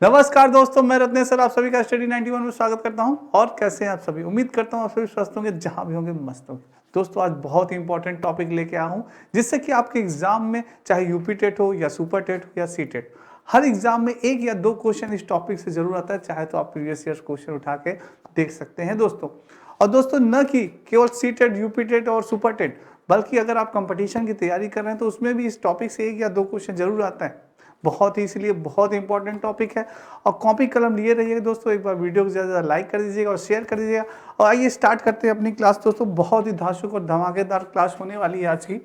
नमस्कार दोस्तों, मैं रत्नेश सर आप सभी का स्टडी 91 में स्वागत करता हूं। और कैसे हैं आप सभी? उम्मीद करता हूं आप सभी स्वस्थ होंगे, जहां भी होंगे मस्त होंगे। दोस्तों आज बहुत ही इंपॉर्टेंट टॉपिक लेके आया हूं, जिससे कि आपके एग्जाम में चाहे यूपी टेट हो या सुपर टेट हो या सी टेट, हर एग्जाम में एक या दो क्वेश्चन इस टॉपिक से जरूर आता है। चाहे तो आप प्रीवियस ईयर क्वेश्चन उठा के देख सकते हैं दोस्तों। और दोस्तों न कि केवल सी टेट, यूपी टेट और सुपर टेट, बल्कि अगर आप कंपटीशन की तैयारी कर रहे हैं तो उसमें भी इस टॉपिक से एक या दो क्वेश्चन जरूर आता है। बहुत ही इसलिए बहुत इंपॉर्टेंट टॉपिक है। और कॉपी कलम लिए रहिएगा दोस्तों। एक बार वीडियो को ज़्यादा लाइक कर दीजिएगा और शेयर कर दीजिएगा। और आइए स्टार्ट करते हैं अपनी क्लास दोस्तों। बहुत ही धांसू और धमाकेदार क्लास होने वाली है आज की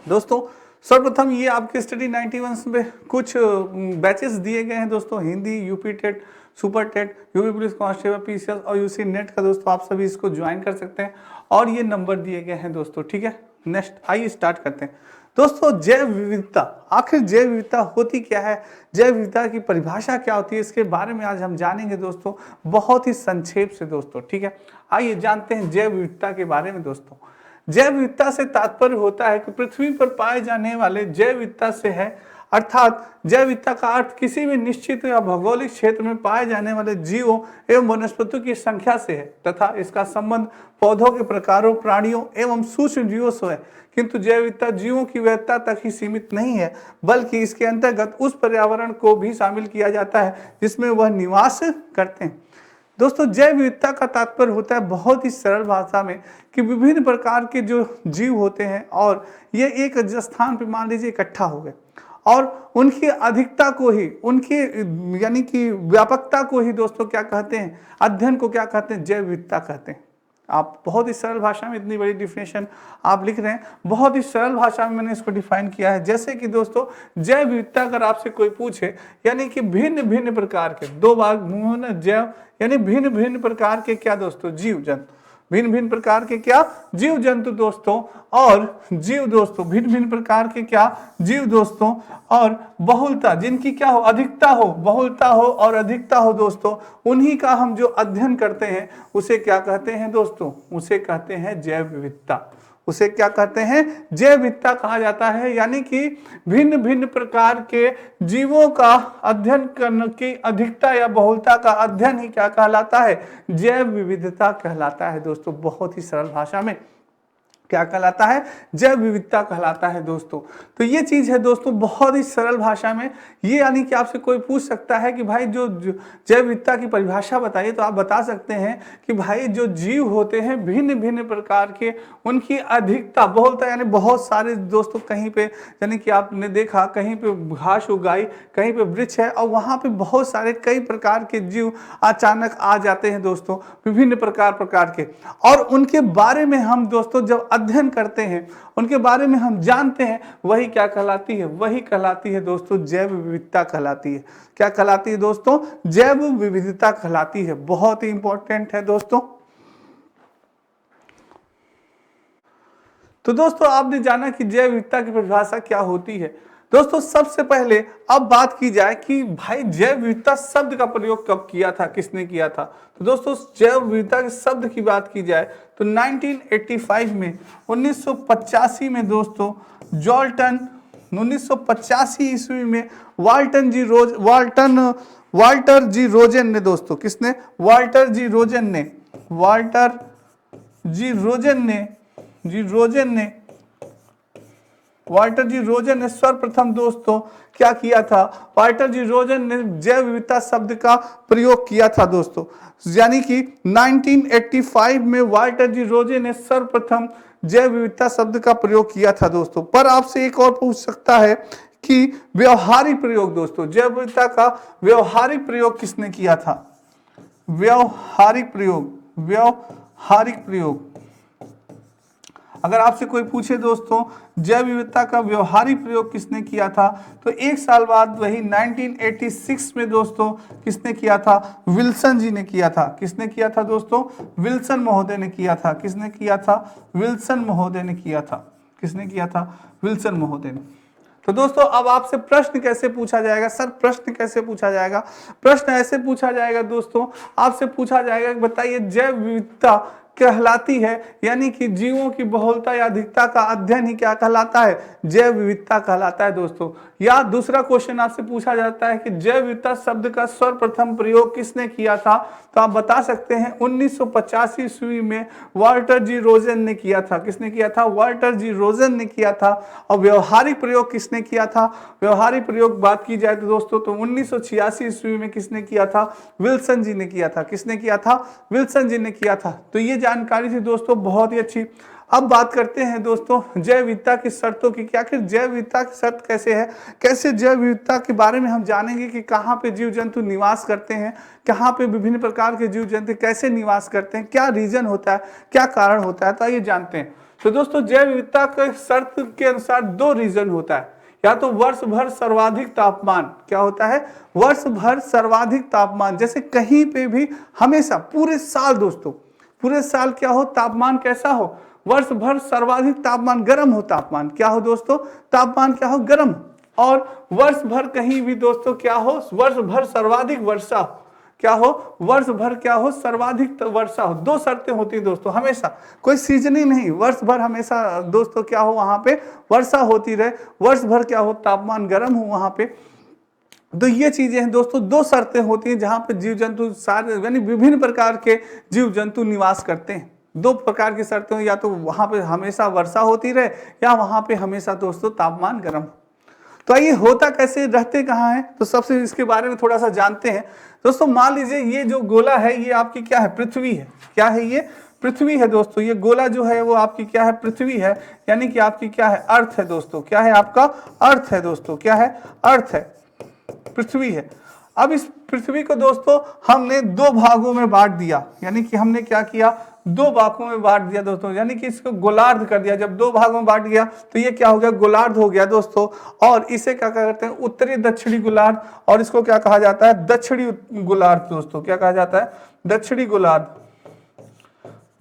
दोस्तों। सर्वप्रथम ये आपके स्टडी 91 में कुछ बैचेस दिए गए हैं दोस्तों। Hindi, UP TET, super TET, UP police constable, PCS और यूसी नेट का दोस्तों आप सभी इसको ज्वाइन कर सकते हैं। और ये नंबर दिए गए हैं दोस्तों, ठीक है। नेक्स्ट आइए स्टार्ट करते हैं दोस्तों। जैव विविधता, आखिर जैव विविधता होती क्या है, जैव विविधता की परिभाषा क्या होती है, इसके बारे में आज हम जानेंगे दोस्तों, बहुत ही संक्षेप से दोस्तों, ठीक है। आइए जानते हैं जैव विविधता के बारे में दोस्तों। जैव विविधता से तात्पर्य होता है कि पृथ्वी पर पाए जाने वाले जैव विविधता से है, अर्थात जैव विविधता का अर्थ किसी भी निश्चित या भौगोलिक क्षेत्र में पाए जाने वाले जीवों एवं वनस्पतियों की संख्या से है, तथा इसका संबंध पौधों के प्रकारों, प्राणियों एवं सूक्ष्म जीवों से है। किंतु जैव विविधता जीवों की वैधता तक ही सीमित नहीं है, बल्कि इसके अंतर्गत उस पर्यावरण को भी शामिल किया जाता है जिसमें वह निवास करते हैं। दोस्तों जैव विविधता का तात्पर्य होता है बहुत ही सरल भाषा में कि विभिन्न प्रकार के जो जीव होते हैं और ये एक स्थान पर मान लीजिए इकट्ठा हो गए, और उनकी अधिकता को ही, उनकी यानी कि व्यापकता को ही दोस्तों क्या कहते हैं, अध्ययन को क्या कहते हैं, जैव विविधता कहते हैं। आप बहुत ही सरल भाषा में, इतनी बड़ी डिफिनेशन आप लिख रहे हैं, बहुत ही सरल भाषा में मैंने इसको डिफाइन किया है। जैसे कि दोस्तों जैव विविधता अगर आपसे कोई पूछे, यानी कि भिन्न भिन्न प्रकार के, दो बार मुंह में जैव यानी भिन्न भिन्न प्रकार के क्या दोस्तों, जीव जंतु, भिन्न भिन्न प्रकार के क्या जीव जंतु दोस्तों, और जीव दोस्तों भिन्न भिन्न प्रकार के क्या जीव दोस्तों, और बहुलता जिनकी क्या हो, अधिकता हो, बहुलता हो और अधिकता हो दोस्तों, उन्हीं का हम जो अध्ययन करते हैं उसे क्या कहते हैं दोस्तों, उसे कहते हैं जैव विविधता। उसे क्या कहते हैं, जैव विविधता कहा जाता है। यानी कि भिन्न भिन्न प्रकार के जीवों का अध्ययन करने की अधिकता या बहुलता का अध्ययन ही क्या कहलाता है, जैव विविधता कहलाता है दोस्तों। बहुत ही सरल भाषा में क्या कहलाता है, जैव विविधता कहलाता है दोस्तों। तो ये चीज है दोस्तों बहुत ही सरल भाषा में। ये यानी कि आपसे कोई पूछ सकता है कि भाई जो जैव विविधता की परिभाषा बताइए, तो आप बता सकते हैं कि भाई जो जीव होते हैं भिन्न भिन्न प्रकार के, उनकी अधिकता, बहुलता यानी बहुत सारे दोस्तों, कहीं पे यानी कि आपने देखा कहीं पे घास उगाई, कहीं पे वृक्ष है और वहां पे बहुत सारे कई प्रकार के जीव अचानक आ जाते हैं दोस्तों, विभिन्न प्रकार के। और उनके बारे में हम दोस्तों जब अध्ययन करते हैं, उनके बारे में हम जानते हैं, वही क्या कहलाती है, वही कहलाती है दोस्तों जैव विविधता कहलाती है। क्या कहलाती है दोस्तों, जैव विविधता कहलाती है। बहुत ही इंपॉर्टेंट है दोस्तों। तो दोस्तों आपने जाना कि जैव विविधता की परिभाषा क्या होती है। दोस्तों सबसे पहले अब बात की जाए कि भाई जैव विविधता शब्द का प्रयोग कब किया था, किसने किया था। तो दोस्तों जैव विविधता के शब्द की बात की जाए तो 1985 में, 1985 में दोस्तों जॉल्टन, 1985 ईस्वी में वाल्टर जी रोजन ने दोस्तों, किसने, वाल्टर जी रोजन ने सर्वप्रथम दोस्तों क्या किया था, वाल्टर जी रोजन ने जैव विविधता शब्द का प्रयोग किया था दोस्तों। यानी कि 1985 में वाल्टर जी रोजन ने सर्वप्रथम जैव विविधता शब्द का प्रयोग किया था दोस्तों। पर आपसे एक और पूछ सकता है कि व्यवहारिक प्रयोग दोस्तों, जैव विविधता का व्यवहारिक प्रयोग किसने किया था, व्यवहारिक प्रयोग। अगर आपसे कोई पूछे दोस्तों जैव विविधता का व्यवहारिक प्रयोग किसने किया था, तो एक साल बाद वही 1986 में दोस्तों किसने किया था, विल्सन जी ने किया था। किसने किया था दोस्तों, विल्सन महोदय ने किया था। किसने किया था, विल्सन महोदय ने किया था। किसने किया था, विल्सन महोदय ने। तो दोस्तों अब आपसे प्रश्न कैसे पूछा जाएगा, सर प्रश्न कैसे पूछा जाएगा, प्रश्न ऐसे पूछा जाएगा दोस्तों, आपसे पूछा जाएगा कि बताइए जैव विविधता कहलाती है, यानी कि जीवों की बहुलता या अधिकता का अध्ययन ही क्या कहलाता है, जैव विविधता कहलाता है दोस्तों। या दूसरा क्वेश्चन आपसे पूछा जाता है कि जैव विविधता शब्द का सर्वप्रथम प्रयोग किसने किया था, तो आप बता सकते हैं 1985 ईस्वी में वाल्टर जी रोजन ने किया था। किसने किया था? वाल्टर जी रोजन ने किया था। और व्यवहारिक प्रयोग किसने किया था? व्यवहारिक प्रयोग बात की जाए तो दोस्तों तो 1986 ईस्वी में किसने किया था? विल्सन जी ने किया था। किसने किया था? विल्सन जी ने किया था। तो ये जानकारी थी दोस्तों बहुत ही अच्छी। अब बात करते हैं दोस्तों जैव विविधता की शर्तों की। क्या आखिर जैव विविधता की शर्त कैसे है, कैसे जैव विविधता के बारे में हम जानेंगे कि कहाँ पे जीव जंतु निवास करते हैं, कहाँ पे विभिन्न प्रकार के जीव जंतु कैसे निवास करते हैं, क्या रीजन होता है, क्या कारण होता है, तो आइए जानते हैं। तो दोस्तों जैव विविधता के शर्त के अनुसार 2 रीजन होता है, या तो वर्ष भर सर्वाधिक तापमान। क्या होता है? वर्ष भर सर्वाधिक तापमान, जैसे कहीं पे भी हमेशा पूरे साल दोस्तों, पूरे साल क्या हो, तापमान कैसा हो, वर्ष भर सर्वाधिक तापमान, गर्म हो तापमान, क्या हो दोस्तों, तापमान क्या हो, गर्म। और वर्ष भर कहीं भी दोस्तों क्या हो, वर्ष भर सर्वाधिक वर्षा हो, क्या हो, वर्ष भर क्या हो, सर्वाधिक वर्षा हो। 2 शर्तें होती है दोस्तों हमेशा, कोई सीजन ही नहीं, वर्ष भर हमेशा दोस्तों क्या हो, वहां पे वर्षा होती रहे, वर्ष भर क्या हो, तापमान गर्म हो वहां पे। तो ये चीजें हैं दोस्तों, 2 शर्तें होती हैं जहां पे जीव जंतु सारे यानी विभिन्न प्रकार के जीव जंतु निवास करते हैं। 2 प्रकार की शर्तें, या तो वहां पे हमेशा वर्षा होती रहे या वहां पे हमेशा दोस्तों तापमान गर्म हो। तो आइए होता कैसे, रहते कहाँ हैं, तो सबसे इसके बारे में थोड़ा सा जानते हैं दोस्तों। मान लीजिए ये जो गोला है ये आपकी क्या है, पृथ्वी है। क्या है ये? पृथ्वी है दोस्तों। ये गोला जो है वो आपकी क्या है, पृथ्वी है, यानी कि आपकी क्या है, अर्थ है दोस्तों। क्या है आपका? अर्थ है दोस्तों। क्या है? अर्थ है, पृथ्वी है। अब इस पृथ्वी को दोस्तों हमने 2 भागों में बांट दिया, यानी कि हमने क्या किया, 2 भागों में बांट दिया दोस्तों, यानी कि इसको गोलार्ध कर दिया। जब 2 भागों में बांट गया तो ये क्या हो गया, गोलार्ध हो गया दोस्तों। और इसे क्या कहते हैं, उत्तरी दक्षिणी गोलार्ध, और इसको क्या कहा जाता है, दक्षिणी गोलार्ध दोस्तों। क्या कहा जाता है? दक्षिणी गोलार्ध,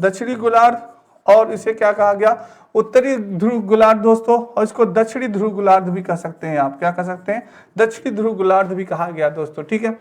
दक्षिणी गोलार्ध। और इसे क्या कहा गया, उत्तरी ध्रुव गोलार्ध दोस्तों, और इसको दक्षिणी ध्रुव गोलार्ध भी कह सकते हैं आप। क्या कह सकते हैं? दक्षिणी ध्रुव गोलार्ध भी कहा गया दोस्तों। ठीक है,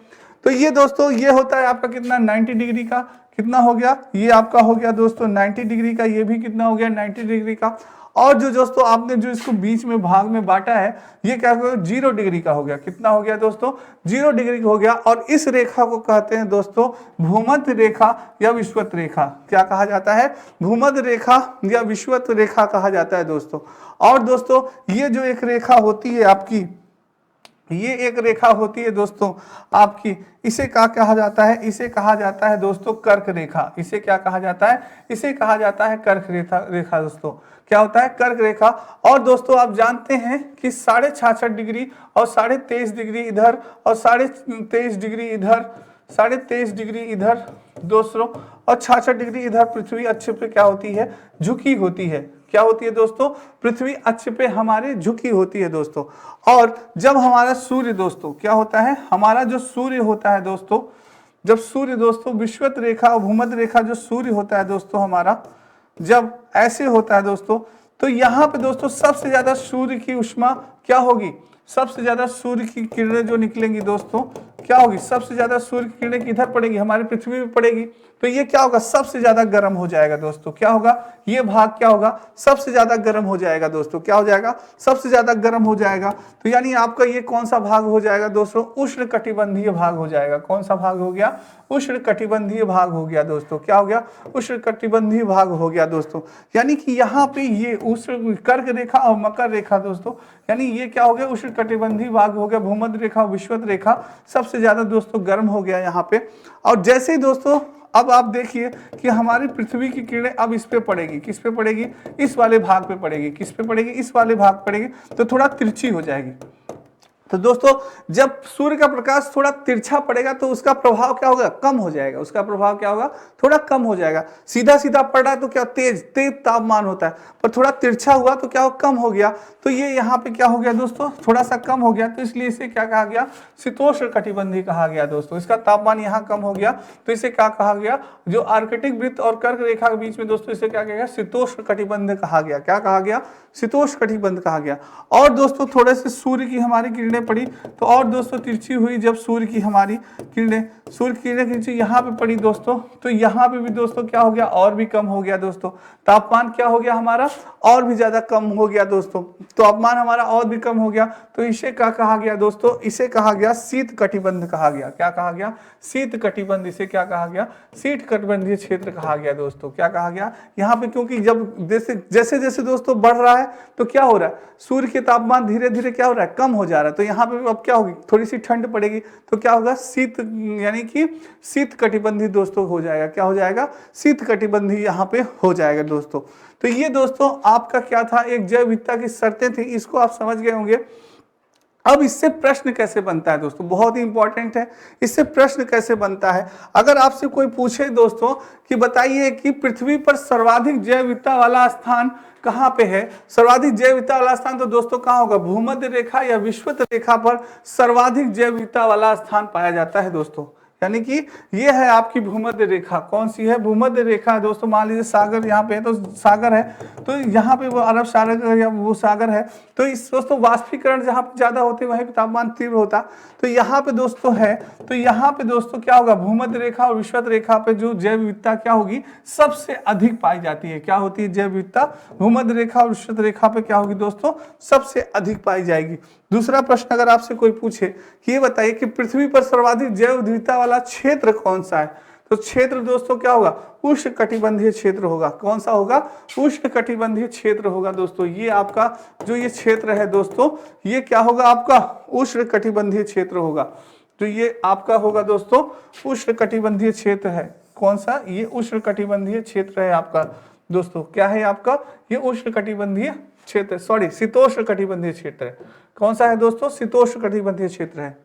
तो ये दोस्तों ये होता है आपका कितना, 90 डिग्री का। कितना हो गया, ये आपका हो गया दोस्तों 90 डिग्री का। ये भी कितना हो गया, 90 डिग्री का। और जो दोस्तों आपने जो इसको बीच में भाग में बांटा है, ये क्या हो गया, 0 डिग्री का हो गया। कितना हो गया दोस्तों, 0 डिग्री का हो गया। और इस रेखा को कहते हैं दोस्तों भूमध्य रेखा या विषुवत रेखा। क्या कहा जाता है? भूमध्य रेखा या विषुवत रेखा कहा जाता है दोस्तों। और दोस्तों ये जो एक रेखा होती है आपकी, ये एक रेखा होती है दोस्तों आपकी, इसे क्या कहा जाता है, इसे कहा जाता है दोस्तों कर्क रेखा। इसे क्या कहा जाता है, इसे कहा जाता है कर्क रेखा दोस्तों। क्या होता है, कर्क रेखा। और दोस्तों आप जानते हैं कि 66.5 डिग्री और 23.5 डिग्री इधर और 23.5 डिग्री इधर, 23.5 डिग्री इधर दोस्तों, और 66 डिग्री इधर पृथ्वी अक्ष पे क्या होती है, झुकी होती है। क्या होती है दोस्तों, पृथ्वी अक्ष पे हमारे झुकी होती है दोस्तों। और जब हमारा सूर्य दोस्तों क्या होता है, हमारा जो सूर्य होता है दोस्तों, जब सूर्य दोस्तों विषुवत रेखा और भूमध्य रेखा जो सूर्य होता है दोस्तों हमारा, जब ऐसे होता है दोस्तों, तो यहाँ पे दोस्तों सबसे ज्यादा सूर्य की ऊष्मा क्या होगी, सबसे ज्यादा सूर्य की किरणें जो निकलेंगी दोस्तों क्या होगी, सबसे ज्यादा सूर्य की किरणें किधर पड़ेगी, हमारी पृथ्वी पे पड़ेगी। तो ये क्या होगा, सबसे ज्यादा गर्म हो जाएगा दोस्तों। क्या होगा, ये भाग क्या होगा, सबसे ज्यादा गर्म हो जाएगा दोस्तों। क्या हो जाएगा, सबसे ज्यादा गर्म हो जाएगा। तो यानी आपका ये कौन सा भाग हो जाएगा दोस्तों, उष्ण कटिबंधीय भाग हो जाएगा। कौन सा भाग हो गया, उष्ण कटिबंधीय भाग हो गया दोस्तों। क्या हो गया, उष्ण कटिबंधीय भाग हो गया दोस्तों। यानी कि यहाँ पे ये उष्ण कर्क रेखा और मकर रेखा दोस्तों, यानी ये क्या हो गया, उष्ण कटिबंधीय भाग हो गया, भूमध्य रेखा विषुवत रेखा सबसे ज्यादा दोस्तों गर्म हो गया यहाँ पे। और जैसे ही दोस्तों अब आप देखिए कि हमारी पृथ्वी की किरणें अब इस पे पड़ेगी, किस पे पड़ेगी, इस वाले भाग पे पड़ेगी। किस पे पड़ेगी, इस वाले भाग पड़ेगी, तो थोड़ा तिरछी हो जाएगी। तो दोस्तों जब सूर्य का प्रकाश थोड़ा तिरछा पड़ेगा तो उसका प्रभाव क्या होगा, कम हो जाएगा। उसका प्रभाव क्या होगा, थोड़ा कम हो जाएगा। सीधा सीधा पड़ रहा है तो क्या तेज तापमान होता है, पर थोड़ा तिरछा हुआ तो क्या हो, कम हो गया। तो ये यहाँ पे क्या हो गया दोस्तों, थोड़ा सा कम हो गया, तो इसलिए इसे क्या कहा गया, शीतोष्ण कटिबंधीय कहा गया दोस्तों। इसका तापमान यहाँ कम हो गया तो इसे क्या कहा गया, जो आर्कटिक वृत्त और कर्क रेखा के बीच में दोस्तों इसे क्या कहा गया, शीतोष्ण कटिबंध कहा गया। क्या कहा गया, शीतोष्ण कटिबंध कहा गया। और दोस्तों थोड़े से सूर्य की हमारी किरणें किरणें पड़ी तो और दोस्तों तिरछी हुई जब सूर्य की हमारी किरणें तिरछी यहाँ पे पड़ी दोस्तों, तो यहाँ पे भी दोस्तों क्या हो गया, और भी कम हो गया दोस्तों। तापमान क्या हो गया हमारा, और भी ज्यादा कम हो गया दोस्तों। तापमान हमारा और भी कम हो गया, तो इसे क्या कहा गया दोस्तों, इसे कहा गया शीत कटिबंध कहा गया। क्या कहा गया, शीत कटिबंध। इसे क्या कहा गया, शीत कटिबंधीय क्षेत्र कहा गया दोस्तों। क्या कहा गया यहाँ पे, क्योंकि जब जैसे जैसे दोस्तों बढ़ रहा है तो क्या हो रहा है, सूर्य के तापमान धीरे धीरे क्या हो रहा है, कम हो जा रहा है। तो यहाँ पे अब क्या होगी, थोड़ी सी ठंड पड़ेगी तो क्या होगा, शीत यानी कि शीत कटिबंधी दोस्तों हो जाएगा। क्या हो जाएगा, शीत कटिबंधी यहाँ पे हो जाएगा दोस्तों। तो ये दोस्तों आपका क्या था, एक जैव विविधता की शर्तें थी, इसको आप समझ गए होंगे। अब इससे प्रश्न कैसे बनता है दोस्तों, बहुत ही इंपॉर्टेंट है, इससे प्रश्न कैसे बनता है। अगर आपसे कोई पूछे दोस्तों कि बताइए कि पृथ्वी पर सर्वाधिक जैव विविधता वाला स्थान कहाँ पे है, सर्वाधिक जैव विविधता वाला स्थान तो दोस्तों कहाँ होगा, भूमध्य रेखा या विषुवत रेखा पर सर्वाधिक जैव विविधता वाला स्थान पाया जाता है दोस्तों। यानी कि ये है आपकी भूमध्य रेखा। कौन सी है, भूमध्य रेखा है दोस्तों। मान लीजिए सागर यहाँ पे है, तो सागर है, तो यहाँ पे वो अरब सागर या वो सागर है। तो इस दोस्तों वाष्पीकरण जहाँ पे ज्यादा होते वहीं पे तापमान तीव्र होता। तो यहाँ पे दोस्तों है, तो यहाँ पे दोस्तों क्या होगा, भूमध्य रेखा और विषुवत रेखा पे जो जैव विविधता क्या होगी, सबसे अधिक पाई जाती है। क्या होती है, जैव विविधता भूमध्य रेखा और विषुवत रेखा पे क्या होगी दोस्तों, सबसे अधिक पाई जाएगी। दूसरा प्रश्न अगर आपसे कोई पूछे कि ये बताइए कि पृथ्वी पर सर्वाधिक जैव विविधता वाला क्षेत्र कौन सा है, तो क्षेत्र दोस्तों क्या होगा, उष्णकटिबंधीय क्षेत्र होगा। कौन सा होगा, उष्णकटिबंधीय क्षेत्र होगा दोस्तों। ये आपका जो ये क्षेत्र है दोस्तों, ये क्या होगा, आपका उष्णकटिबंधीय क्षेत्र होगा। तो ये आपका होगा दोस्तों उष्णकटिबंधीय क्षेत्र है। कौन सा, ये उष्णकटिबंधीय क्षेत्र है आपका दोस्तों। क्या है आपका, ये उष्णकटिबंधीय क्षेत्र, सॉरी शीतोष्ण कटिबंधीय क्षेत्र है। कौन सा है दोस्तों, शीतोष्ण कटिबंधीय क्षेत्र है।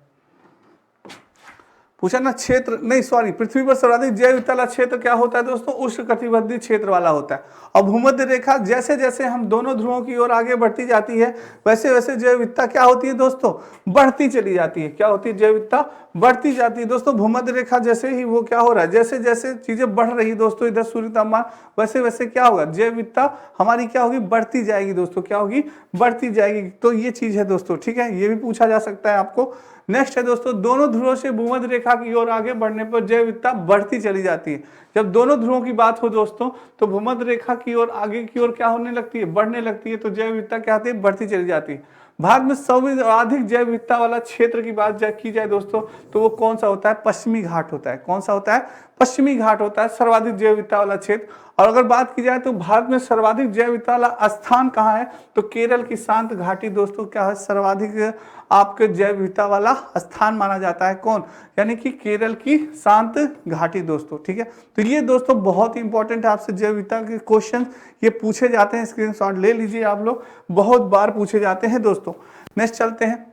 पूछा ना क्षेत्र, नहीं सॉरी, पृथ्वी पर सर्वाधिक जैव विविधता वाला क्षेत्र क्या होता है दोस्तों, उष्णकटिबंधीय क्षेत्र वाला होता है। और भूमध्य रेखा जैसे जैसे हम दोनों ध्रुवों की ओर आगे बढ़ती जाती है, वैसे वैसे जैव विविधता क्या होती है दोस्तों, बढ़ती चली जाती है। क्या होती है, जैव विविधता बढ़ती जाती है दोस्तों। भूमध्य रेखा जैसे ही वो क्या हो रहा है, जैसे जैसे चीजें बढ़ रही है दोस्तों, इधर सूर्य तापमान, वैसे वैसे क्या होगा, जैव विविधता हमारी क्या होगी, बढ़ती जाएगी दोस्तों। क्या होगी, बढ़ती जाएगी। तो ये चीज है दोस्तों, ठीक है, ये भी पूछा जा सकता है आपको। नेक्स्ट है दोस्तों, दोनों ध्रुवों से भूमध्य रेखा की ओर आगे बढ़ने पर जैव विविधता बढ़ती चली जाती है। जब दोनों ध्रुवों की बात हो दोस्तों, तो भूमध्य रेखा की ओर आगे की ओर क्या होने लगती है, बढ़ने लगती है। तो जैव विविधता क्या होती है, बढ़ती चली जाती है। भारत में सर्वाधिक जैव विविधता वाला क्षेत्र की बात की जाए दोस्तों, तो वो कौन सा होता है, पश्चिमी घाट होता है। कौन सा होता है, पश्चिमी घाट होता है सर्वाधिक जैव विविधता वाला क्षेत्र। और अगर बात की जाए तो भारत में सर्वाधिक जैव विविधता वाला स्थान कहाँ है, तो केरल की शांत घाटी दोस्तों क्या है, सर्वाधिक आपके जैव विविधता वाला स्थान माना जाता है। कौन, यानी कि केरल की शांत घाटी दोस्तों, ठीक है। तो ये दोस्तों बहुत ही इंपॉर्टेंट है, आपसे जैव विविधता के क्वेश्चन ये पूछे जाते हैं, स्क्रीनशॉट ले लीजिए आप लोग, बहुत बार पूछे जाते हैं दोस्तों। नेक्स्ट चलते हैं,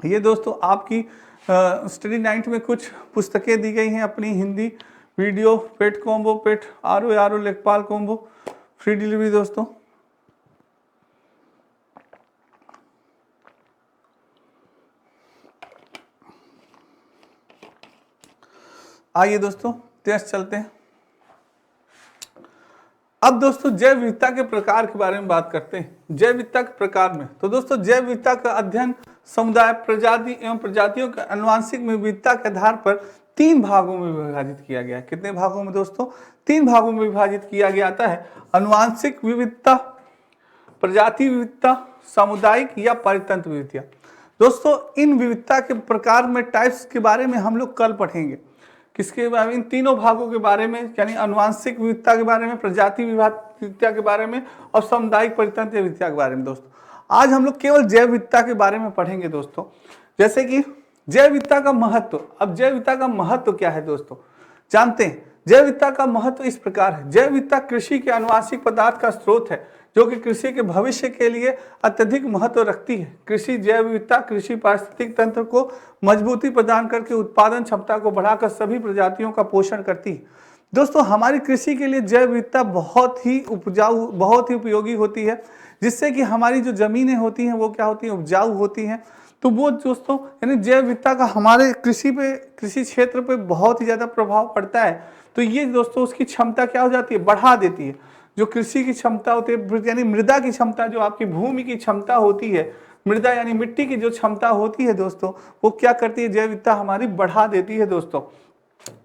ये दोस्तों आपकी स्टडी 9 में कुछ पुस्तकें दी गई हैं अपनी Hindi, video, PET combo, PET or लेखपाल कॉम्बो, फ्री डिलीवरी दोस्तों। आइए दोस्तों टेस्ट चलते हैं। अब दोस्तों जैव विविधता के प्रकार के बारे में बात करते हैं। जैव विविधता के प्रकार में तो दोस्तों जैव विविधता का अध्ययन समुदाय, प्रजाति एवं प्रजातियों के आनुवंशिक विविधता के आधार पर 3 भागों में विभाजित किया गया है। कितने भागों में दोस्तों, 3 भागों में विभाजित किया गया है। आनुवंशिक विविधता, प्रजाति विविधता, सामुदायिक या परितंत्र विविधता। दोस्तों इन विविधता के प्रकार में टाइप्स के बारे में हम लोग कल पढ़ेंगे। किसके बारे में, इन तीनों भागों के बारे में, यानी आनुवंशिक विविधता के बारे में, प्रजाति विविधता के बारे में और सामुदायिक परितंत्र विविधता के बारे में। दोस्तों आज हम लोग केवल जैव विविधता के बारे में पढ़ेंगे दोस्तों। जैसे कि जैव विविधता का महत्व। अब जैव विविधता का महत्व क्या है दोस्तों, जानते हैं। जैव विविधता का महत्व इस प्रकार है, जैव विविधता कृषि के आनुवंशिक पदार्थ का स्रोत है जो कि कृषि के भविष्य के लिए अत्यधिक महत्व रखती है। कृषि जैव विविधता कृषि पारिस्थितिक तंत्र को मजबूती प्रदान करके उत्पादन क्षमता को बढ़ाकर सभी प्रजातियों का पोषण करती है। दोस्तों हमारी कृषि के लिए जैव विविधता बहुत ही उपजाऊ, बहुत ही उपयोगी होती है, जिससे कि हमारी जो जमीनें होती हैं वो क्या होती हैं, उपजाऊ होती हैं। तो वो दोस्तों यानी जैव विविधता का हमारे कृषि क्षेत्र पे बहुत ही ज़्यादा प्रभाव पड़ता है। तो ये दोस्तों उसकी क्षमता क्या हो जाती है, बढ़ा देती है। जो कृषि की क्षमता होती है, यानी मृदा की क्षमता, जो आपकी भूमि की क्षमता होती है मृदा यानी मिट्टी की जो क्षमता होती है दोस्तों, वो क्या करती है, जैव विविधता हमारी बढ़ा देती है दोस्तों,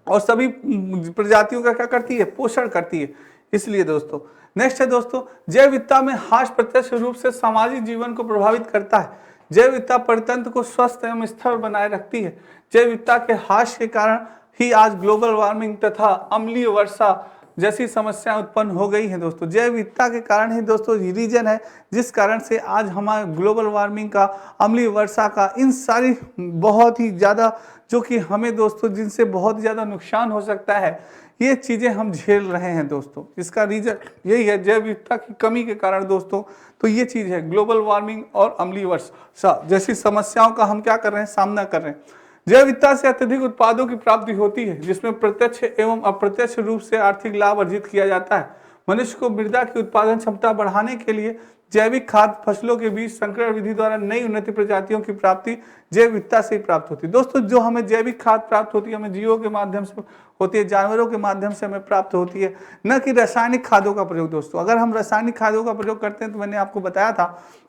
और सभी प्रजातियों का क्या करती है, पोषण करती है। इसलिए दोस्तों नेक्स्ट है दोस्तों, जैव विविधता में ह्रास प्रत्यक्ष रूप से सामाजिक जीवन को प्रभावित करता है। जैव विविधता परितंत्र को स्वस्थ एवं स्थिर बनाए रखती है। जैव विविधता के ह्रास के कारण ही आज ग्लोबल वार्मिंग तथा अम्लीय वर्षा जैसी समस्याएं उत्पन्न हो गई हैं दोस्तों। जैव विविधता के कारण ही दोस्तों रीजन है जिस कारण से आज हमारे ग्लोबल वार्मिंग का, अम्लीय वर्षा का, इन सारी बहुत ही ज़्यादा जो कि हमें दोस्तों जिनसे बहुत ज़्यादा नुकसान हो सकता है, ये चीज़ें हम झेल रहे हैं दोस्तों। इसका रीजन यही है, जैव विविधता की कमी के कारण दोस्तों। तो ये चीज़ है, ग्लोबल वार्मिंग और अम्लीय वर्षा जैसी समस्याओं का हम क्या कर रहे हैं, सामना कर रहे हैं। जैव विविधता से अत्यधिक उत्पादों की प्राप्ति होती है, जिसमें प्रत्यक्ष एवं अप्रत्यक्ष रूप से आर्थिक लाभ अर्जित किया जाता है। मनुष्य को मृदा की उत्पादन क्षमता बढ़ाने के लिए जैविक खाद फसलों के बीच संकरण विधि द्वारा नई उन्नति प्रजातियों की प्राप्ति जैव विविधता से ही प्राप्त होती है दोस्तों। जो हमें जैविक खाद प्राप्त होती है, हमें जीवों के माध्यम से होती है, जानवरों के माध्यम से हमें प्राप्त होती है, न कि रासायनिक खादों का प्रयोग दोस्तों। अगर हम रासायनिक खादों का प्रयोग करते हैं तो मैंने आपको बताया था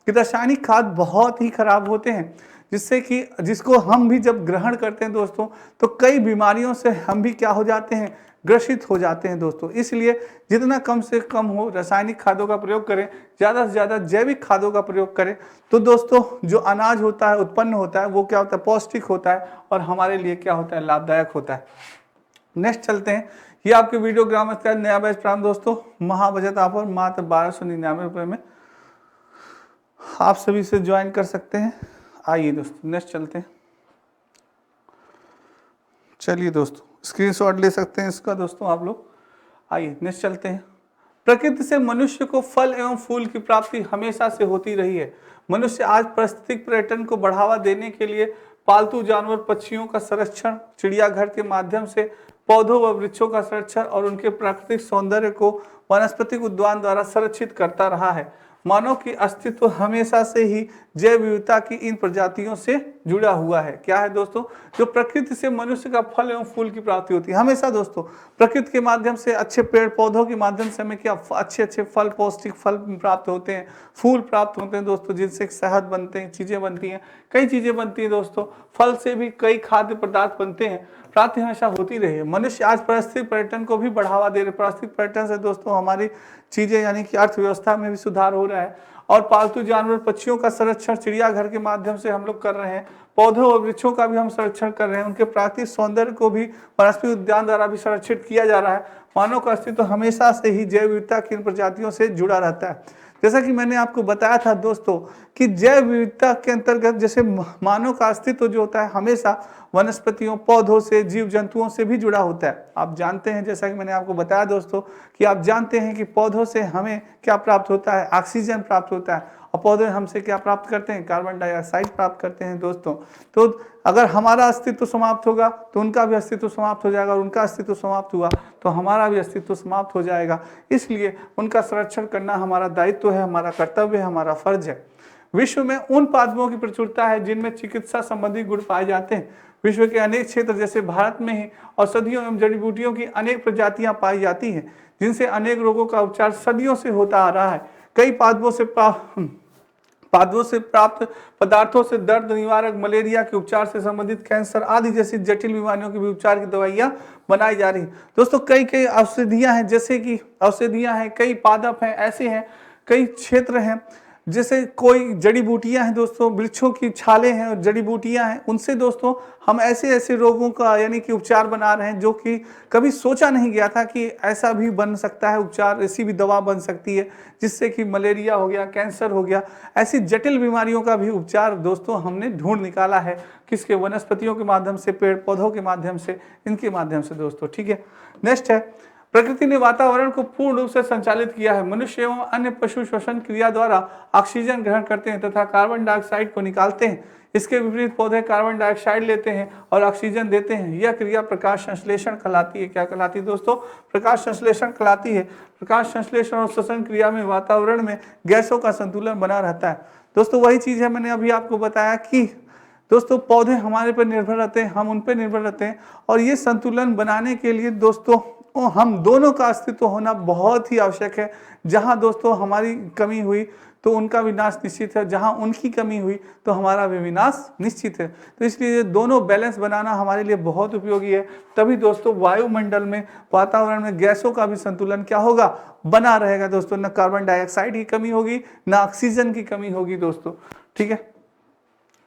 कि रासायनिक खाद बहुत ही खराब होते हैं, जिससे कि जिसको हम भी जब ग्रहण करते हैं दोस्तों, तो कई बीमारियों से हम भी क्या हो जाते हैं, ग्रसित हो जाते हैं दोस्तों। इसलिए जितना कम से कम हो रासायनिक खादों का प्रयोग करें, ज़्यादा से ज़्यादा जैविक खादों का प्रयोग करें, तो दोस्तों जो अनाज होता है, उत्पन्न होता है, वो क्या होता है, पौष्टिक होता है और हमारे लिए क्या होता है, लाभदायक होता है। नेक्स्ट चलते हैं, ये आपके वीडियो ग्रामर का नया बैच प्रारंभ दोस्तों, महाबचत ऑफर मात्र 1299 रुपये में आप सभी से ज्वाइन कर सकते हैं। आइए दोस्तों नेक्स्ट चलते हैं। चलिए दोस्तों स्क्रीनशॉट ले सकते हैं इसका दोस्तों आप लोग। आइए नेक्स्ट चलते हैं। प्रकृति से मनुष्य को फल एवं फूल की प्राप्ति हमेशा से होती रही है। मनुष्य आज पारिस्थितिक पर्यटन को बढ़ावा देने के लिए पालतू जानवर पक्षियों का संरक्षण, चिड़ियाघर के माध्यम से पौधों व वृक्षों का संरक्षण और उनके प्राकृतिक सौंदर्य को वनस्पतिक उद्यान द्वारा संरक्षित करता रहा है। मानव की अस्तित्व हमेशा से ही जैव विविधता की इन प्रजातियों से जुड़ा हुआ है। क्या है दोस्तों, जो प्रकृति से मनुष्य का फल एवं फूल की प्राप्ति होती है हमेशा दोस्तों। प्रकृति के माध्यम से अच्छे पेड़ पौधों के माध्यम से हमें क्या अच्छे अच्छे फल, पौष्टिक फल प्राप्त होते हैं, फूल प्राप्त होते हैं दोस्तों, जिनसे शहद बनते हैं, चीज़ें बनती हैं, कई चीज़ें बनती हैं दोस्तों। फल से भी कई खाद्य पदार्थ बनते हैं, प्राप्ति हमेशा होती रही है। मनुष्य आज पारिस्थितिक पर्यटन को भी बढ़ावा दे रहे। पारिस्थितिक पर्यटन से दोस्तों हमारी चीज़ें यानी कि अर्थव्यवस्था में भी सुधार हो रहा है, और पालतू जानवर पक्षियों का संरक्षण चिड़ियाघर के माध्यम से हम लोग कर रहे हैं। पौधों और वृक्षों का भी हम संरक्षण कर रहे हैं, उनके प्राकृतिक सौंदर्य को भी वनस्पति उद्यान द्वारा भी संरक्षित किया जा रहा है। मानव का अस्तित्व हमेशा से ही जैव विविधता की इन प्रजातियों से जुड़ा रहता है। जैसा कि मैंने आपको बताया था दोस्तों कि जैव विविधता के अंतर्गत जैसे मानव का अस्तित्व जो होता है हमेशा वनस्पतियों, पौधों से, जीव जंतुओं से भी जुड़ा होता है। आप जानते हैं, जैसा कि मैंने आपको बताया दोस्तों, कि आप जानते हैं कि पौधों से हमें क्या प्राप्त होता है, ऑक्सीजन प्राप्त होता है, और पौधे हमसे क्या प्राप्त करते हैं, कार्बन डाइऑक्साइड प्राप्त करते हैं दोस्तों। तो अगर हमारा अस्तित्व समाप्त होगा तो उनका भी अस्तित्व समाप्त हो जाएगा, और उनका अस्तित्व समाप्त हुआ तो हमारा भी अस्तित्व समाप्त हो जाएगा। इसलिए उनका संरक्षण करना हमारा दायित्व है, हमारा कर्तव्य है, हमारा फर्ज है। विश्व में उन पादपों की प्रचुरता है जिनमें चिकित्सा संबंधी गुण पाए जाते हैं। विश्व के अनेक क्षेत्र जैसे भारत में ही औषधियों एवं जड़ी बूटियों की अनेक प्रजातियां पाई जाती हैं, जिनसे अनेक रोगों का उपचार सदियों से होता आ रहा है। कई पादपों से प्राप्त पदार्थों से दर्द निवारक, मलेरिया के उपचार से संबंधित, कैंसर आदि जैसी जटिल बीमारियों के भी उपचार की दवाइयां बनाई जा रही हैं दोस्तों। कई औषधियां हैं, जैसे कि औषधियां हैं, कई पादप हैं, ऐसे हैं, कई क्षेत्र हैं, जैसे कोई जड़ी बूटियां हैं दोस्तों, वृक्षों की छालें हैं और जड़ी बूटियां हैं, उनसे दोस्तों हम ऐसे ऐसे रोगों का यानी कि उपचार बना रहे हैं जो कि कभी सोचा नहीं गया था कि ऐसा भी बन सकता है उपचार, ऐसी भी दवा बन सकती है जिससे कि मलेरिया हो गया, कैंसर हो गया, ऐसी जटिल बीमारियों का भी उपचार दोस्तों हमने ढूंढ निकाला है। किसके? वनस्पतियों के माध्यम से, पेड़ पौधों के माध्यम से, इनके माध्यम से दोस्तों। ठीक है, नेक्स्ट है, प्रकृति ने वातावरण को पूर्ण रूप से संचालित किया है। मनुष्य एवं अन्य पशु श्वसन क्रिया द्वारा ऑक्सीजन ग्रहण करते हैं तथा कार्बन डाइऑक्साइड को निकालते हैं। इसके विपरीत पौधे कार्बन डाइऑक्साइड लेते हैं और ऑक्सीजन देते हैं। यह क्रिया प्रकाश संश्लेषण कहलाती है। क्या कहलाती है दोस्तों? प्रकाश संश्लेषण कहलाती है। प्रकाश संश्लेषण और श्वसन क्रिया में वातावरण में गैसों का संतुलन बना रहता है दोस्तों। वही चीज है, मैंने अभी आपको बताया कि दोस्तों पौधे हमारे पर निर्भर रहते हैं, हम उन पर निर्भर रहते हैं, और ये संतुलन बनाने के लिए दोस्तों हम दोनों का अस्तित्व होना बहुत ही आवश्यक है। जहां दोस्तों हमारी कमी हुई तो उनका विनाश निश्चित है, जहाँ उनकी कमी हुई तो हमारा भी विनाश निश्चित है। तो इसलिए ये दोनों बैलेंस बनाना हमारे लिए बहुत उपयोगी है। तभी दोस्तों वायुमंडल में, वातावरण में गैसों का भी संतुलन क्या होगा, बना रहेगा दोस्तों। न कार्बन डाइऑक्साइड की कमी होगी, न ऑक्सीजन की कमी होगी दोस्तों। ठीक है,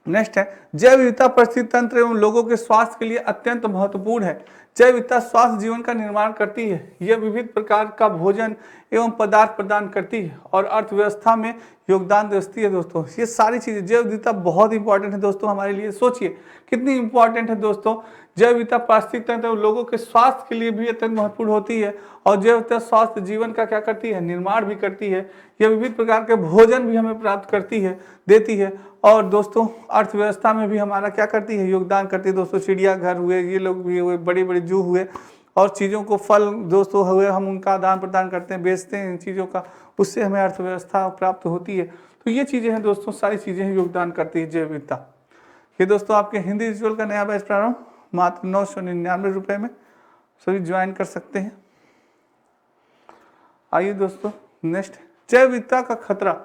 नेक्स्ट है जैव विविधता परिस्थिति तंत्र एवं लोगों के स्वास्थ्य के लिए अत्यंत महत्वपूर्ण है। जैव विविधता स्वास्थ्य जीवन का निर्माण करती है। यह विविध प्रकार का भोजन एवं पदार्थ प्रदान करती है और अर्थव्यवस्था में योगदान देती है दोस्तों। ये सारी चीजें, जैव विविधता बहुत इंपॉर्टेंट है दोस्तों हमारे लिए। सोचिए कितनी इंपॉर्टेंट है दोस्तों। जैव विविधता पारिस्थितिक तंत्र लोगों के स्वास्थ्य के लिए भी अत्यंत महत्वपूर्ण होती है और जैव विविधता स्वास्थ्य जीवन का क्या करती है, निर्माण भी करती है। यह विविध प्रकार के भोजन भी हमें प्राप्त करती है, देती है और दोस्तों अर्थव्यवस्था में भी हमारा क्या करती है, योगदान करती है दोस्तों। चिड़ियाघर हुए, ये लोग भी हुए, बड़े बड़े जू हुए और चीज़ों को फल दोस्तों हुए, हम उनका आदान प्रदान करते हैं, बेचते हैं इन चीज़ों का, उससे हमें अर्थव्यवस्था प्राप्त होती है। तो ये चीज़ें हैं दोस्तों, सारी चीज़ें योगदान करती है जैव विविधता। ये दोस्तों आपके हिंदी विजुअल का नया बैच प्रारंभ मात्र 999 रुपये में सभी ज्वाइन कर सकते हैं। आइए दोस्तों नेक्स्ट, जैव विविधता का खतरा।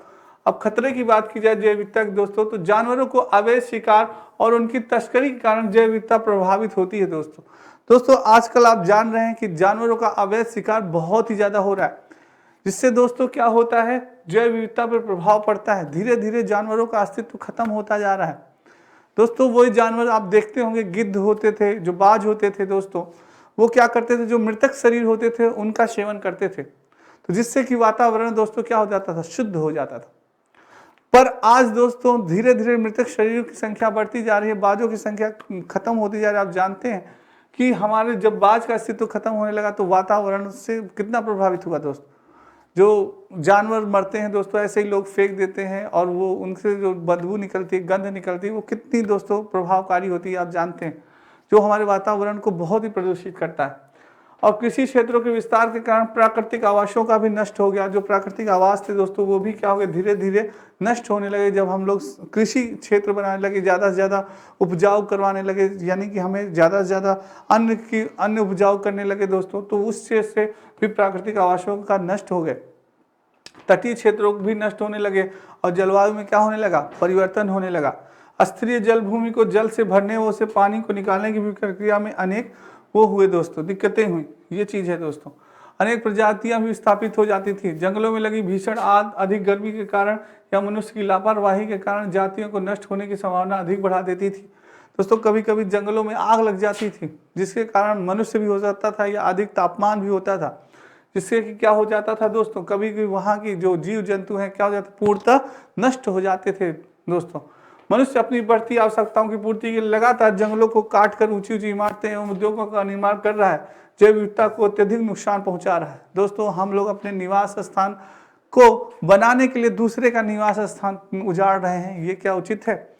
अब खतरे की बात की जाए जैव विविधता की दोस्तों, तो जानवरों को अवैध शिकार और उनकी तस्करी के कारण जैव विविधता प्रभावित होती है दोस्तों आजकल आप जान रहे हैं कि जानवरों का अवैध शिकार बहुत ही ज्यादा हो रहा है, जिससे दोस्तों क्या होता है, जैव विविधता पर प्रभाव पड़ता है। धीरे धीरे जानवरों का अस्तित्व खत्म होता जा रहा है दोस्तों। वही जानवर आप देखते होंगे, गिद्ध होते थे, जो बाज होते थे दोस्तों, वो क्या करते थे, जो मृतक शरीर होते थे उनका सेवन करते थे, तो जिससे कि वातावरण दोस्तों क्या हो जाता था, शुद्ध हो जाता था। पर आज दोस्तों धीरे धीरे मृतक शरीरों की संख्या बढ़ती जा रही है, बाजों की संख्या खत्म होती जा रही है। आप जानते हैं कि हमारे जब बाज का अस्तित्व खत्म होने लगा तो वातावरण से कितना प्रभावित हुआ दोस्तों। जो जानवर मरते हैं दोस्तों ऐसे ही लोग फेंक देते हैं और वो उनसे जो बदबू निकलती है, गंध निकलती है, वो कितनी दोस्तों प्रभावकारी होती है आप जानते हैं, जो हमारे वातावरण को बहुत ही प्रदूषित करता है। और कृषि क्षेत्रों के विस्तार के कारण प्राकृतिक आवासों का भी नष्ट हो गया। जो प्राकृतिक आवास थे दोस्तों वो भी क्या हो गए, धीरे धीरे नष्ट होने लगे। जब हम लोग कृषि क्षेत्र बनाने लगे, ज़्यादा से ज़्यादा उपजाऊ करवाने लगे, यानी कि हमें ज़्यादा से ज़्यादा अन्न उपजाऊ करने लगे दोस्तों, तो उस चीज़ से भी प्राकृतिक आवासों का नष्ट हो गए। तटीय क्षेत्रों भी नष्ट होने लगे और जलवायु में क्या होने लगा, परिवर्तन होने लगा। अस्थिरीय जल भूमि को जल से भरने व उसे पानी को निकालने की भी प्रक्रिया में अनेक वो हुए दोस्तों, दिक्कतें हुई। ये चीज़ है दोस्तों। अनेक प्रजातियां भी स्थापित हो जाती थी। जंगलों में लगी भीषण आग, अधिक गर्मी के कारण या मनुष्य की लापरवाही के कारण जातियों को नष्ट होने की संभावना अधिक बढ़ा देती थी दोस्तों। कभी कभी जंगलों में आग लग जाती थी, जिसके कारण मनुष्य भी हो जाता था या अधिक तापमान भी होता था, जिससे कि क्या हो जाता था दोस्तों, कभी कभी वहाँ की जो जीव जंतु हैं क्या हो जाता, पूर्णतः नष्ट हो जाते थे दोस्तों। मनुष्य अपनी बढ़ती आवश्यकताओं की पूर्ति के लिए लगातार जंगलों को काटकर ऊंची ऊंची इमारतें एवं उद्योगों का निर्माण कर रहा है, जैव विविधता को अत्यधिक नुकसान पहुंचा रहा है दोस्तों। हम लोग अपने निवास स्थान को बनाने के लिए दूसरे का निवास स्थान उजाड़ रहे हैं, ये क्या उचित है?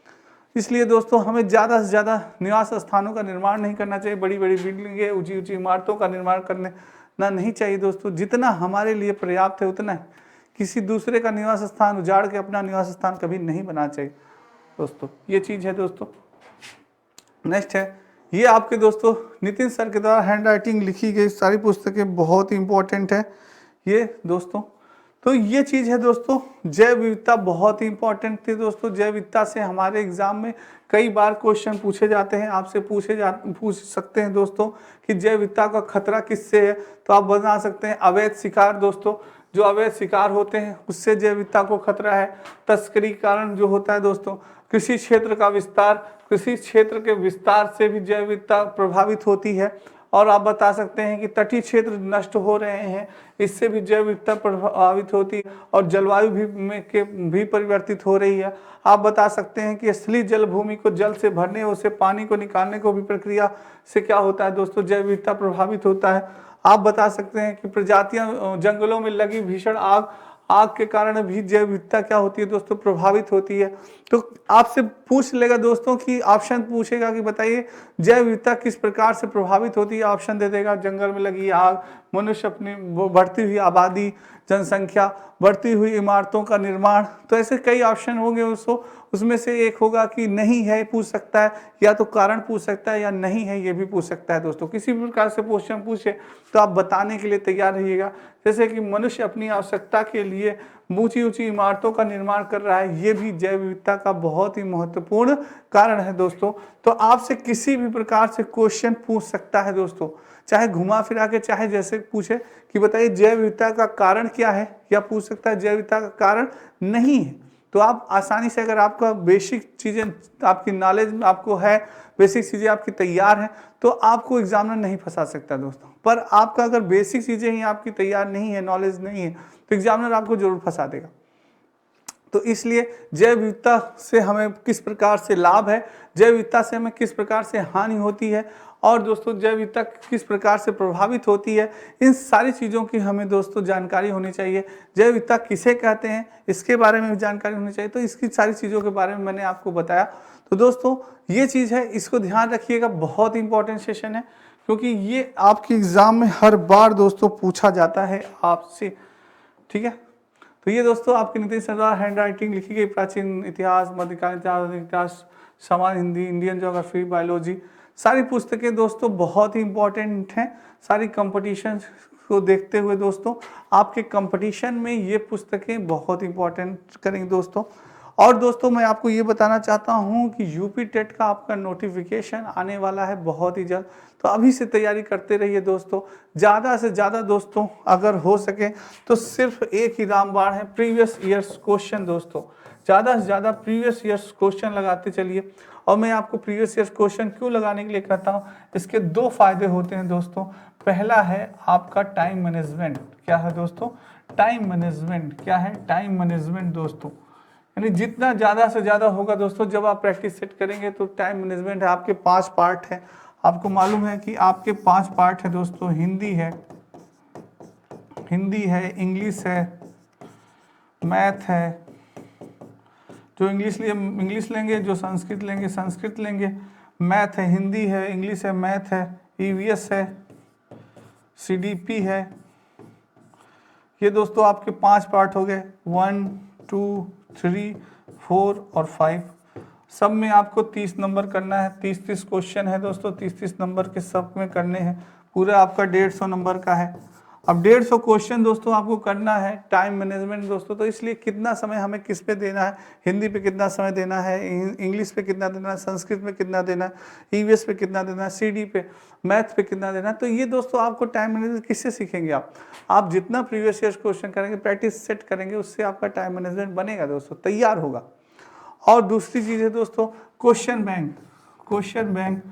इसलिए दोस्तों हमें ज़्यादा से ज़्यादा निवास स्थानों का निर्माण नहीं करना चाहिए। बड़ी बड़ी बिल्डिंगें, ऊंची ऊंची इमारतों का निर्माण करने ना नहीं चाहिए दोस्तों। जितना हमारे लिए पर्याप्त है उतना है। किसी दूसरे का निवास स्थान उजाड़ के अपना निवास स्थान कभी नहीं बनाना चाहिए दोस्तों। ये चीज़ है दोस्तों। नेक्स्ट है, ये आपके दोस्तों नितिन सर के द्वारा हैंड राइटिंग लिखी गई सारी पुस्तकें बहुत ही इंपॉर्टेंट है ये दोस्तों। तो ये चीज़ है दोस्तों, जैव विविधता बहुत ही इंपॉर्टेंट थी दोस्तों। जैव विविधता से हमारे एग्जाम में कई बार क्वेश्चन पूछे जाते हैं, आपसे पूछ सकते हैं दोस्तों कि जैव विविधता का खतरा किससे है, तो आप बता सकते हैं अवैध शिकार दोस्तों। जो अवैध शिकार होते हैं उससे जैव विविधता को खतरा है। तस्करी के कारण जो होता है दोस्तों, कृषि क्षेत्र का विस्तार, कृषि क्षेत्र के विस्तार से भी जैव विविधता प्रभावित होती है। और आप बता सकते हैं कि तटीय क्षेत्र नष्ट हो रहे हैं, इससे भी जैव विविधता प्रभावित होती है और जलवायु भी परिवर्तित हो रही है। आप बता सकते हैं कि असली जल भूमि को जल से भरने, उसे पानी को निकालने को भी प्रक्रिया से क्या होता है दोस्तों, जैव विविधता प्रभावित होता है। आप बता सकते हैं कि प्रजातियां, जंगलों में लगी भीषण आग के कारण भी जैव विविधता क्या होती है दोस्तों, प्रभावित होती है। तो आपसे पूछ लेगा दोस्तों कि ऑप्शन पूछेगा कि बताइए जैव विविधता किस प्रकार से प्रभावित होती है, ऑप्शन दे देगा। जंगल में लगी आग, मनुष्य अपनी बढ़ती हुई आबादी, जनसंख्या, बढ़ती हुई इमारतों का निर्माण, तो ऐसे कई ऑप्शन होंगे उसमें से एक होगा कि नहीं है पूछ सकता है, या तो कारण पूछ सकता है, या नहीं है ये भी पूछ सकता है दोस्तों। किसी भी प्रकार से क्वेश्चन पूछे तो आप बताने के लिए तैयार रहिएगा। जैसे कि मनुष्य अपनी आवश्यकता के लिए ऊंची ऊंची इमारतों का निर्माण कर रहा है, ये भी जैव विविधता का बहुत ही महत्वपूर्ण कारण है दोस्तों। तो आपसे किसी भी प्रकार से क्वेश्चन पूछ सकता है दोस्तों, चाहे घुमा फिरा के, चाहे जैसे पूछे कि बताइए जैव विविधता का कारण क्या है, या पूछ सकता है जैव विविधता का कारण नहीं है। तो आप आसानी से, अगर आपका बेसिक चीज़ें, आपकी नॉलेज आपको है, बेसिक चीज़ें आपकी तैयार हैं, तो आपको एग्जामिनर नहीं फंसा सकता दोस्तों। पर आपका अगर बेसिक चीज़ें ही आपकी तैयार नहीं है, नॉलेज नहीं है, तो एग्जामिनर आपको जरूर फंसा देगा। तो इसलिए जैव विविधता से हमें किस प्रकार से लाभ है, जैव विविधता से हमें किस प्रकार से हानि होती है, और दोस्तों जैव विविधता किस प्रकार से प्रभावित होती है, इन सारी चीज़ों की हमें दोस्तों जानकारी होनी चाहिए। जैव विविधता किसे कहते हैं, इसके बारे में भी जानकारी होनी चाहिए। तो इसकी सारी चीज़ों के बारे में मैंने आपको बताया। तो दोस्तों ये चीज़ है, इसको ध्यान रखिएगा, बहुत इंपॉर्टेंट सेशन है, क्योंकि ये आपके एग्जाम में हर बार दोस्तों पूछा जाता है आपसे, ठीक है। तो ये दोस्तों आपके नितिन सरदार हैंड राइटिंग लिखी गई प्राचीन इतिहास, मध्यकालीन इतिहास, इतिहास, सामान्य हिंदी, इंडियन ज्योग्राफी, बायोलॉजी, सारी पुस्तकें दोस्तों बहुत ही इंपॉर्टेंट हैं। सारी कंपटीशन को देखते हुए दोस्तों आपके कंपटीशन में ये पुस्तकें बहुत इंपॉर्टेंट करेंगे दोस्तों। और दोस्तों मैं आपको ये बताना चाहता हूँ कि यूपी टेट का आपका नोटिफिकेशन आने वाला है बहुत ही जल्द, तो अभी से तैयारी करते रहिए दोस्तों। ज़्यादा से ज़्यादा दोस्तों अगर हो सके तो सिर्फ एक ही रामबाण है, प्रीवियस ईयर्स क्वेश्चन दोस्तों, ज़्यादा से ज़्यादा प्रीवियस ईयर्स क्वेश्चन लगाते चलिए। और मैं आपको प्रीवियस ईयर्स क्वेश्चन क्यों लगाने के लिए कहता हूँ, इसके दो फायदे होते हैं दोस्तों। पहला है आपका टाइम मैनेजमेंट। क्या है दोस्तों? Time management. क्या है? टाइम मैनेजमेंट दोस्तों, यानी जितना ज़्यादा से ज़्यादा होगा दोस्तों, जब आप प्रैक्टिस सेट करेंगे तो टाइम मैनेजमेंट है। आपके 5 पार्ट है, आपको मालूम है कि आपके 5 पार्ट है दोस्तों। हिंदी है, इंग्लिश है, मैथ है, जो इंग्लिश लेंगे, जो संस्कृत लेंगे संस्कृत लेंगे, मैथ है, हिंदी है, इंग्लिश है, मैथ है, ईवीएस है, सीडीपी है। ये दोस्तों आपके 5 पार्ट हो गए, 1, 2, 3, 4 और 5। सब में आपको 30 नंबर करना है। 30 क्वेश्चन है दोस्तों, 30 नंबर के सब में करने हैं। पूरा आपका 150 नंबर का है। अब 150 क्वेश्चन दोस्तों आपको करना है। टाइम मैनेजमेंट दोस्तों, तो इसलिए कितना समय हमें किस पे देना है, हिंदी पे कितना समय देना है, इंग्लिश पे कितना देना है, संस्कृत में कितना देना है, ईवीएस पे कितना देना है, सीडी पे, मैथ पे कितना देना है। तो ये दोस्तों आपको टाइम मैनेजमेंट किससे सीखेंगे आप जितना प्रीवियस ईयर क्वेश्चन करेंगे, प्रैक्टिस सेट करेंगे, उससे आपका टाइम मैनेजमेंट बनेगा दोस्तों, तैयार होगा। और दूसरी चीज़ है दोस्तों क्वेश्चन बैंक। क्वेश्चन बैंक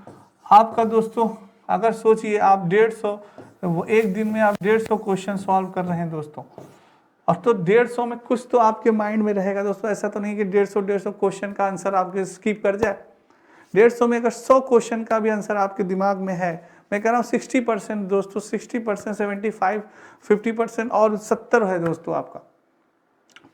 आपका दोस्तों, अगर सोचिए आप 150, वो एक दिन में आप 150 क्वेश्चन सॉल्व कर रहे हैं दोस्तों, और तो 150 में कुछ तो आपके माइंड में रहेगा दोस्तों। ऐसा तो नहीं कि 150 क्वेश्चन का आंसर आपके स्किप कर जाए। 150 में अगर 100 क्वेश्चन का भी आंसर आपके दिमाग में है, मैं कह रहा हूँ 60% दोस्तों, 60%, 75, 50% और 70 है दोस्तों आपका।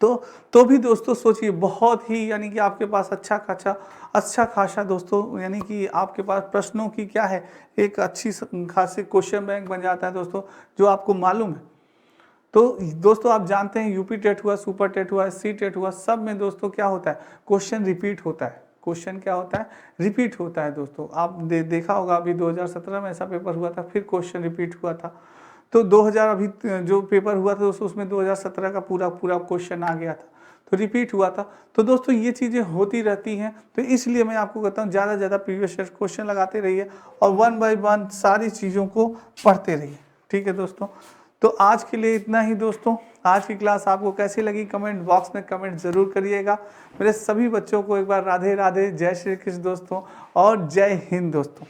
तो भी दोस्तों सोचिए, बहुत ही यानी कि आपके पास अच्छा खासा दोस्तों, यानी कि आपके पास प्रश्नों की क्या है, एक अच्छी खासी क्वेश्चन बैंक बन जाता है दोस्तों, जो आपको मालूम है। तो दोस्तों आप जानते हैं यूपी टेट हुआ, सुपर टेट हुआ, सी टेट हुआ, सब में दोस्तों क्या होता है, क्वेश्चन रिपीट होता है। क्वेश्चन क्या होता है? रिपीट होता है दोस्तों। आप देखा होगा अभी 2017 में ऐसा पेपर हुआ था, फिर क्वेश्चन रिपीट हुआ था। तो 2000 अभी जो पेपर हुआ था दोस्तों, उसमें 2017 का पूरा क्वेश्चन आ गया था, तो रिपीट हुआ था। तो दोस्तों ये चीज़ें होती रहती हैं, तो इसलिए मैं आपको कहता हूँ ज़्यादा से ज़्यादा प्रीवियस ईयर क्वेश्चन लगाते रहिए और 1 बाय 1 सारी चीज़ों को पढ़ते रहिए। ठीक है दोस्तों, तो आज के लिए इतना ही दोस्तों। आज की क्लास आपको कैसी लगी, कमेंट बॉक्स में कमेंट ज़रूर करिएगा। मेरे सभी बच्चों को एक बार राधे राधे, जय श्री कृष्ण दोस्तों, और जय हिंद दोस्तों।